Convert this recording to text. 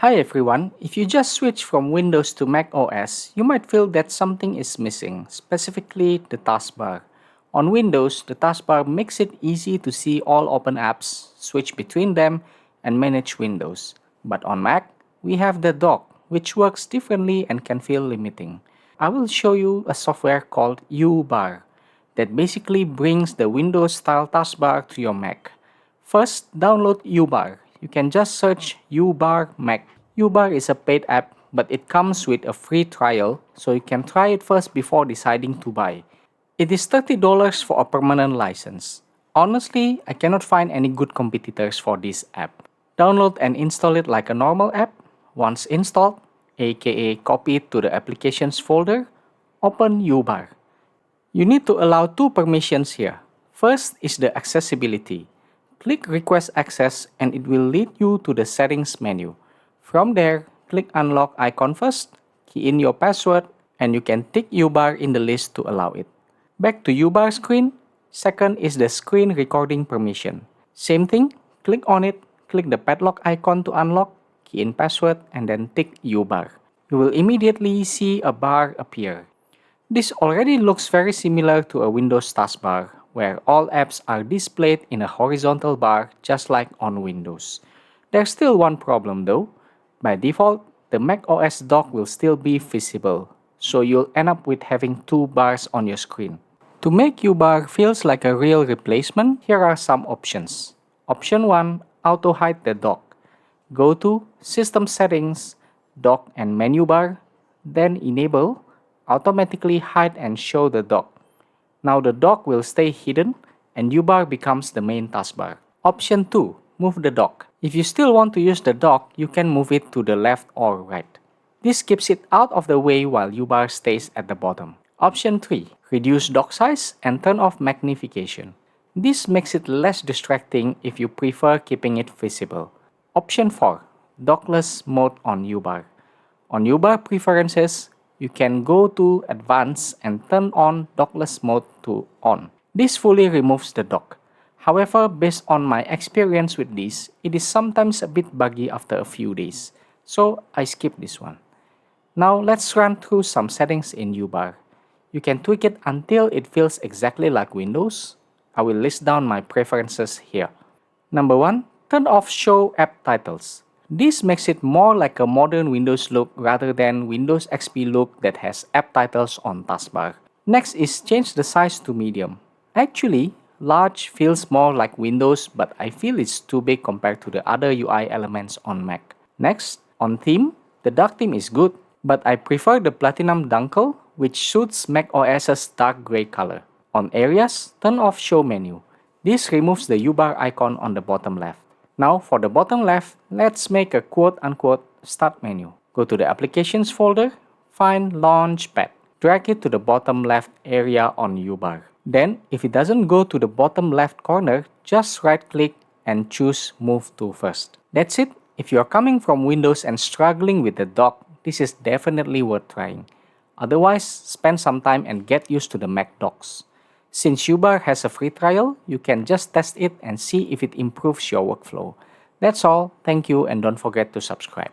Hi everyone, if you just switch from Windows to macOS, you might feel that something is missing, specifically the taskbar. On Windows, the taskbar makes it easy to see all open apps, switch between them, and manage windows. But on Mac, we have the dock, which works differently and can feel limiting. I will show you a software called uBar that basically brings the Windows-style taskbar to your Mac. First, download uBar. You can just search uBar Mac. uBar is a paid app, but it comes with a free trial, so you can try it first before deciding to buy. It is $30 for a permanent license. Honestly, I cannot find any good competitors for this app. Download and install it like a normal app. Once installed, aka copy it to the applications folder, open uBar. You need to allow two permissions here. First is the accessibility. Click Request Access and it will lead you to the Settings menu. From there, click Unlock icon first, key in your password, and you can tick uBar in the list to allow it. Back to uBar screen. Second is the screen recording permission. Same thing, click on it, click the padlock icon to unlock, key in password, and then tick uBar. You will immediately see a bar appear. This already looks very similar to a Windows taskbar, where all apps are displayed in a horizontal bar just like on Windows. There's still one problem though. By default, the macOS dock will still be visible, so you'll end up with having two bars on your screen. To make uBar feels like a real replacement, here are some options. Option 1. Auto hide the dock. Go to System Settings, Dock and Menu Bar, then enable Automatically hide and show the dock. Now the dock will stay hidden and uBar becomes the main taskbar. Option 2. Move the dock. If you still want to use the dock, you can move it to the left or right. This keeps it out of the way while uBar stays at the bottom. Option 3. Reduce dock size and turn off magnification. This makes it less distracting if you prefer keeping it visible. Option 4. Dockless mode on uBar. On uBar preferences, you can go to Advanced and turn on dockless mode to on. This fully removes the dock. However, based on my experience with this, it is sometimes a bit buggy after a few days, so I skip this one. Now let's run through some settings in uBar. You can tweak it until it feels exactly like Windows. I will list down my preferences here. Number 1. Turn off Show App Titles. This makes it more like a modern Windows look rather than Windows XP look that has app titles on taskbar. Next is change the size to medium. Actually, large feels more like Windows, but I feel it's too big compared to the other UI elements on Mac. Next, on theme, the dark theme is good, but I prefer the Platinum Dunkel, which suits macOS's dark gray color. On areas, turn off Show menu. This removes the uBar icon on the bottom left. Now for the bottom left, let's make a quote-unquote start menu. Go to the Applications folder, find Launchpad. Drag it to the bottom left area on uBar. Then, if it doesn't go to the bottom left corner, just right-click and choose Move to First. That's it. If you're coming from Windows and struggling with the dock, this is definitely worth trying. Otherwise, spend some time and get used to the Mac docks. Since uBar has a free trial, you can just test it and see if it improves your workflow. That's all, thank you and don't forget to subscribe.